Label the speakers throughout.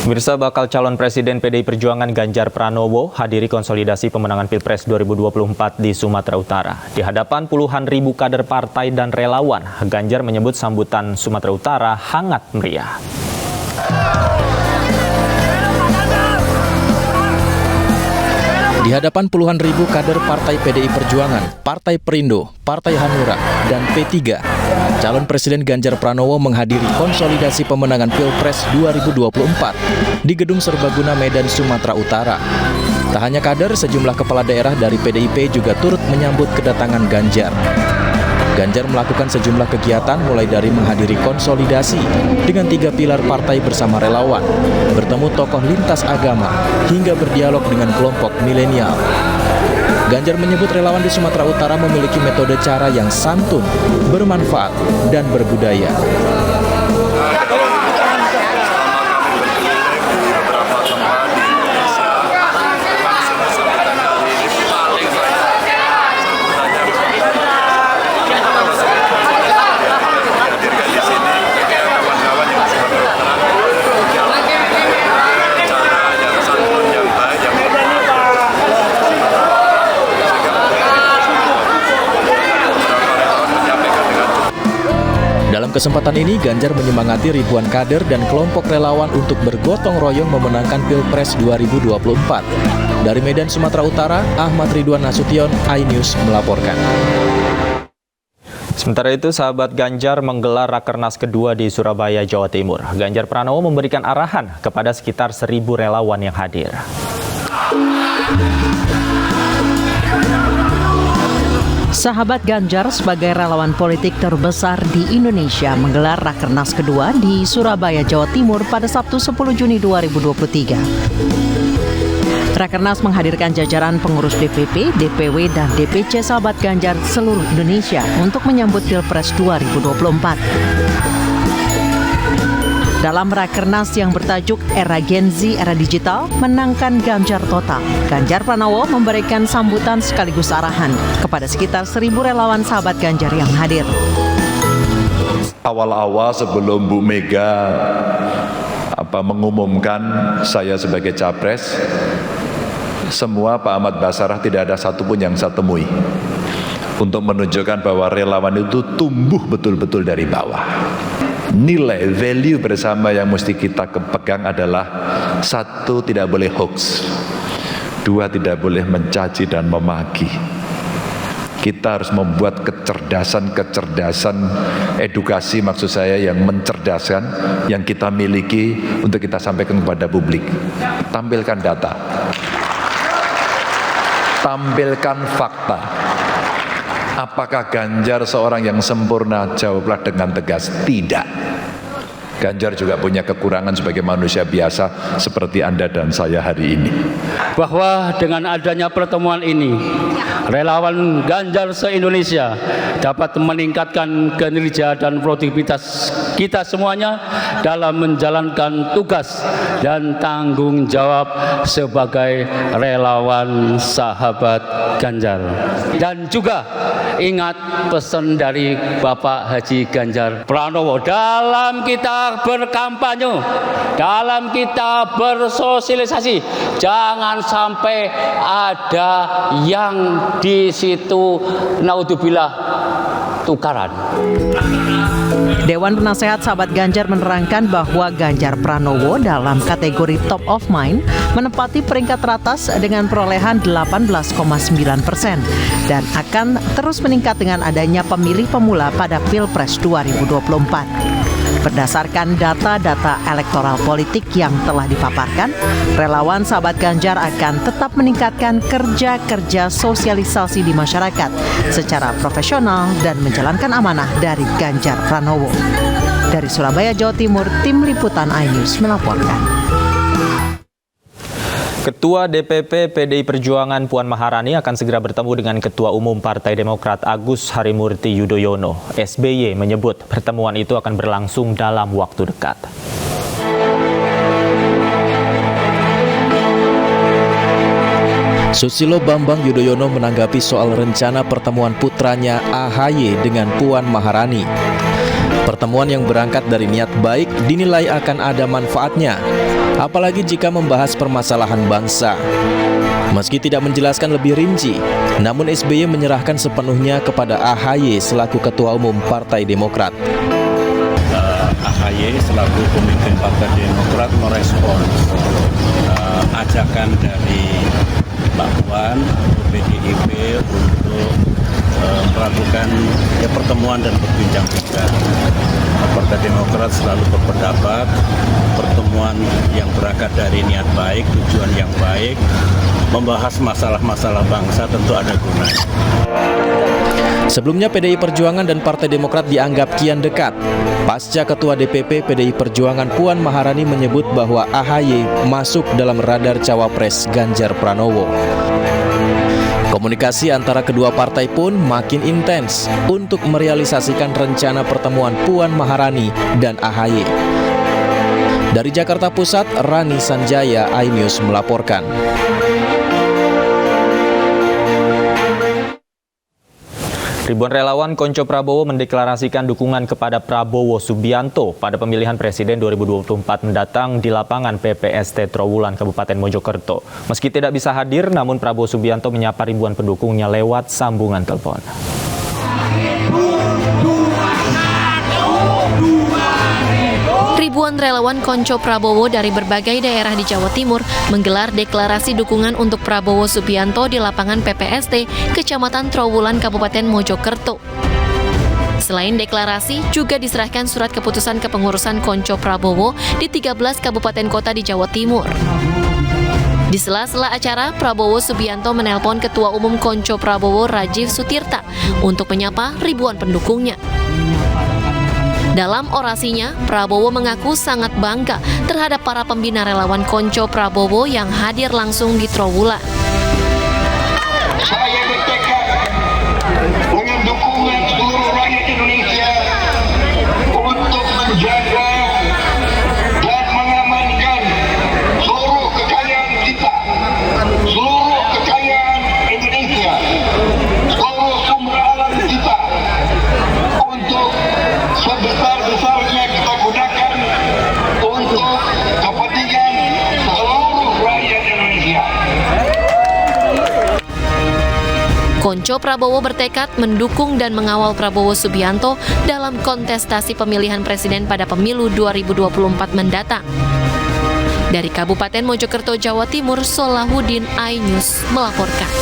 Speaker 1: Pemirsa, bakal calon Presiden PDI Perjuangan Ganjar Pranowo hadiri konsolidasi pemenangan Pilpres 2024 di Sumatera Utara. Di hadapan puluhan ribu kader partai dan relawan, Ganjar menyebut sambutan Sumatera Utara hangat meriah.
Speaker 2: Di hadapan puluhan ribu kader Partai PDI Perjuangan, Partai Perindo, Partai Hanura, dan P3, calon Presiden Ganjar Pranowo menghadiri konsolidasi pemenangan Pilpres 2024 di Gedung Serbaguna Medan, Sumatera Utara. Tak hanya kader, sejumlah kepala daerah dari PDIP juga turut menyambut kedatangan Ganjar. Ganjar melakukan sejumlah kegiatan mulai dari menghadiri konsolidasi dengan 3 pilar partai bersama relawan, bertemu tokoh lintas agama, hingga berdialog dengan kelompok milenial. Ganjar menyebut relawan di Sumatera Utara memiliki metode cara yang santun, bermanfaat, dan berbudaya. Dalam kesempatan ini, Ganjar menyemangati ribuan kader dan kelompok relawan untuk bergotong royong memenangkan Pilpres 2024. Dari Medan, Sumatera Utara, Ahmad Ridwan Nasution, iNews melaporkan.
Speaker 1: Sementara itu, sahabat Ganjar menggelar Rakernas kedua di Surabaya, Jawa Timur. Ganjar Pranowo memberikan arahan kepada sekitar 1.000 relawan yang hadir.
Speaker 3: Sahabat Ganjar sebagai relawan politik terbesar di Indonesia menggelar Rakernas kedua di Surabaya, Jawa Timur pada Sabtu 10 Juni 2023. Rakernas menghadirkan jajaran pengurus DPP, DPW, dan DPC sahabat Ganjar seluruh Indonesia untuk menyambut Pilpres 2024. Dalam Rakernas yang bertajuk Era Gen Z, Era Digital, Menangkan Ganjar Total, Ganjar Pranowo memberikan sambutan sekaligus arahan kepada sekitar 1.000 relawan sahabat Ganjar yang hadir.
Speaker 4: Awal-awal sebelum Bu Mega mengumumkan saya sebagai capres, semua Pak Ahmad Basarah tidak ada satupun yang saya temui untuk menunjukkan bahwa relawan itu tumbuh betul-betul dari bawah. Nilai value bersama yang mesti kita pegang adalah 1, tidak boleh hoax, 2, tidak boleh mencaci dan memaki. Kita harus membuat kecerdasan edukasi, maksud saya yang mencerdaskan, yang kita miliki untuk kita sampaikan kepada publik. Tampilkan data, tampilkan fakta. Apakah Ganjar seorang yang sempurna? Jawablah dengan tegas, tidak. Ganjar juga punya kekurangan sebagai manusia biasa seperti Anda dan saya hari ini.
Speaker 5: Bahwa dengan adanya pertemuan ini, relawan Ganjar se-Indonesia dapat meningkatkan kinerja dan produktivitas kita semuanya dalam menjalankan tugas dan tanggung jawab sebagai relawan sahabat Ganjar. Dan juga ingat pesan dari Bapak Haji Ganjar Pranowo, dalam kita berkampanye, dalam kita bersosialisasi, jangan sampai ada yang di situ naudzubillah tukaran.
Speaker 3: Dewan Penasehat Sahabat Ganjar menerangkan bahwa Ganjar Pranowo dalam kategori top of mind menempati peringkat teratas dengan perolehan 18,9% dan akan terus meningkat dengan adanya pemilih pemula pada Pilpres 2024. Berdasarkan data-data elektoral politik yang telah dipaparkan, relawan sahabat Ganjar akan tetap meningkatkan kerja-kerja sosialisasi di masyarakat secara profesional dan menjalankan amanah dari Ganjar Pranowo. Dari Surabaya, Jawa Timur, Tim Liputan iNews melaporkan.
Speaker 1: Ketua DPP PDI Perjuangan Puan Maharani akan segera bertemu dengan Ketua Umum Partai Demokrat Agus Harimurti Yudhoyono. SBY menyebut pertemuan itu akan berlangsung dalam waktu dekat.
Speaker 2: Susilo Bambang Yudhoyono menanggapi soal rencana pertemuan putranya AHY dengan Puan Maharani. Pertemuan yang berangkat dari niat baik dinilai akan ada manfaatnya. apalagi jika membahas permasalahan bangsa. Meski tidak menjelaskan lebih rinci, namun SBY menyerahkan sepenuhnya kepada AHY selaku Ketua Umum Partai Demokrat.
Speaker 6: AHY selaku pemimpin Partai Demokrat merespon ajakan dari Mbak Puan untuk PDIP untuk melakukan pertemuan dan berbincang-bincang. Partai Demokrat selalu berpendapat pertemuan yang berangkat dari niat baik, tujuan yang baik, membahas masalah-masalah bangsa tentu ada gunanya.
Speaker 2: Sebelumnya PDI Perjuangan dan Partai Demokrat dianggap kian dekat. Pasca Ketua DPP PDI Perjuangan Puan Maharani menyebut bahwa AHY masuk dalam radar cawapres Ganjar Pranowo. Komunikasi antara kedua partai pun makin intens untuk merealisasikan rencana pertemuan Puan Maharani dan AHY. Dari Jakarta Pusat, Rani Sanjaya, iNews melaporkan.
Speaker 1: Ribuan relawan Konco Prabowo mendeklarasikan dukungan kepada Prabowo Subianto pada pemilihan Presiden 2024 mendatang di lapangan PPST Trowulan, Kabupaten Mojokerto. Meski tidak bisa hadir, namun Prabowo Subianto menyapa ribuan pendukungnya lewat sambungan telepon.
Speaker 7: Ribuan relawan Konco Prabowo dari berbagai daerah di Jawa Timur menggelar deklarasi dukungan untuk Prabowo Subianto di lapangan PPST Kecamatan Trowulan, Kabupaten Mojokerto. Selain deklarasi, juga diserahkan surat keputusan kepengurusan Konco Prabowo di 13 kabupaten kota di Jawa Timur. Di sela-sela acara, Prabowo Subianto menelpon Ketua Umum Konco Prabowo Rajiv Sutirta untuk menyapa ribuan pendukungnya. Dalam orasinya, Prabowo mengaku sangat bangga terhadap para pembina relawan Konco Prabowo yang hadir langsung di Trowulan.
Speaker 8: Saya bertekad dengan dukungan seluruh rakyat Indonesia untuk menjaga dan mengamankan seluruh kekayaan kita, seluruh kekayaan Indonesia, seluruh sumber alam kita untuk sebesar-besarnya kita gunakan untuk kepentingan seluruh rakyat Indonesia.
Speaker 7: Konco Prabowo bertekad mendukung dan mengawal Prabowo Subianto dalam kontestasi pemilihan presiden pada pemilu 2024 mendatang. Dari Kabupaten Mojokerto, Jawa Timur, Solahuddin, iNews melaporkan.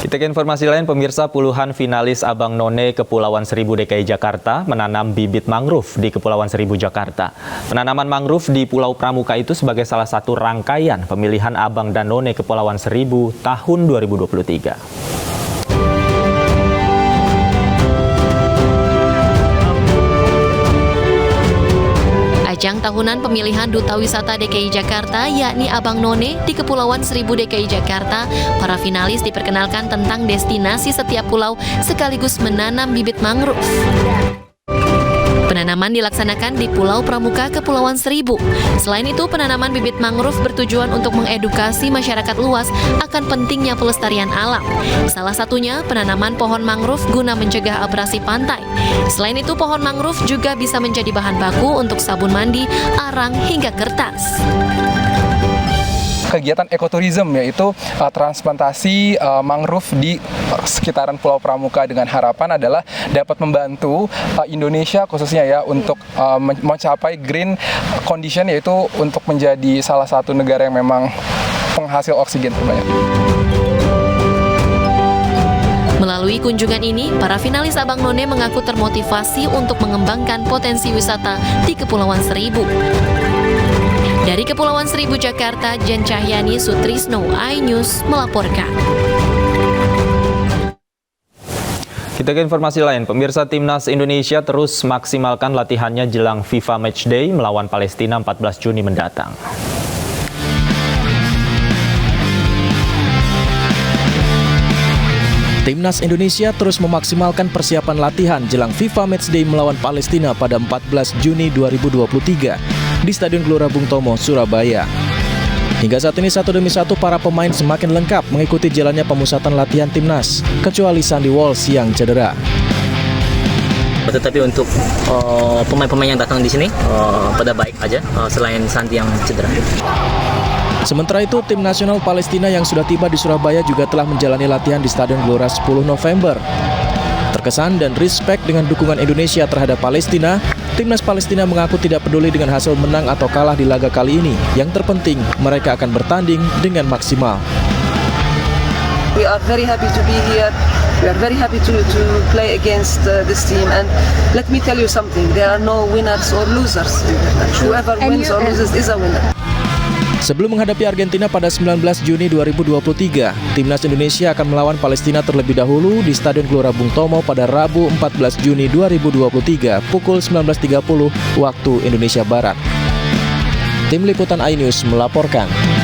Speaker 1: Kita ke informasi lain, pemirsa, puluhan finalis Abang None Kepulauan Seribu DKI Jakarta menanam bibit mangrove di Kepulauan Seribu Jakarta. Penanaman mangrove di Pulau Pramuka itu sebagai salah satu rangkaian pemilihan Abang dan None Kepulauan Seribu tahun 2023.
Speaker 7: Ajang tahunan pemilihan Duta Wisata DKI Jakarta yakni Abang None di Kepulauan Seribu DKI Jakarta, para finalis diperkenalkan tentang destinasi setiap pulau sekaligus menanam bibit mangrove. Penanaman dilaksanakan di Pulau Pramuka, Kepulauan Seribu. Selain itu, penanaman bibit mangrove bertujuan untuk mengedukasi masyarakat luas akan pentingnya pelestarian alam. Salah satunya penanaman pohon mangrove guna mencegah abrasi pantai. Selain itu, pohon mangrove juga bisa menjadi bahan baku untuk sabun mandi, arang, hingga kertas.
Speaker 9: Kegiatan ekoturism, yaitu transplantasi mangrove di sekitaran Pulau Pramuka, dengan harapan adalah dapat membantu Indonesia khususnya ya untuk mencapai green condition, yaitu untuk menjadi salah satu negara yang memang penghasil oksigen terbanyak.
Speaker 7: Melalui kunjungan ini, para finalis Abang None mengaku termotivasi untuk mengembangkan potensi wisata di Kepulauan Seribu. Dari Kepulauan Seribu Jakarta, Jen Cahyani Sutrisno, iNews melaporkan.
Speaker 1: Kita ke informasi lain, pemirsa, Timnas Indonesia terus maksimalkan latihannya jelang FIFA Matchday melawan Palestina 14 Juni mendatang.
Speaker 2: Timnas Indonesia terus memaksimalkan persiapan latihan jelang FIFA Matchday melawan Palestina pada 14 Juni 2023 di Stadion Gelora Bung Tomo, Surabaya. Hingga saat ini satu demi satu para pemain semakin lengkap mengikuti jalannya pemusatan latihan timnas, kecuali Sandy Walsh yang cedera.
Speaker 10: Tetapi untuk pemain-pemain yang datang di sini pada baik aja, selain Santi yang cedera.
Speaker 2: Sementara itu, tim nasional Palestina yang sudah tiba di Surabaya juga telah menjalani latihan di Stadion Gelora 10 November. Terkesan dan respect dengan dukungan Indonesia terhadap Palestina, timnas Palestina mengaku tidak peduli dengan hasil menang atau kalah di laga kali ini. Yang terpenting, mereka akan bertanding dengan maksimal.
Speaker 11: We are very happy to be here. We are very happy to play against this team. And let me tell you something, there are no winners or losers. Whoever wins or loses is a winner.
Speaker 2: Sebelum menghadapi Argentina pada 19 Juni 2023, timnas Indonesia akan melawan Palestina terlebih dahulu di Stadion Gelora Bung Tomo pada Rabu 14 Juni 2023 pukul 19.30 waktu Indonesia Barat. Tim Liputan iNews melaporkan.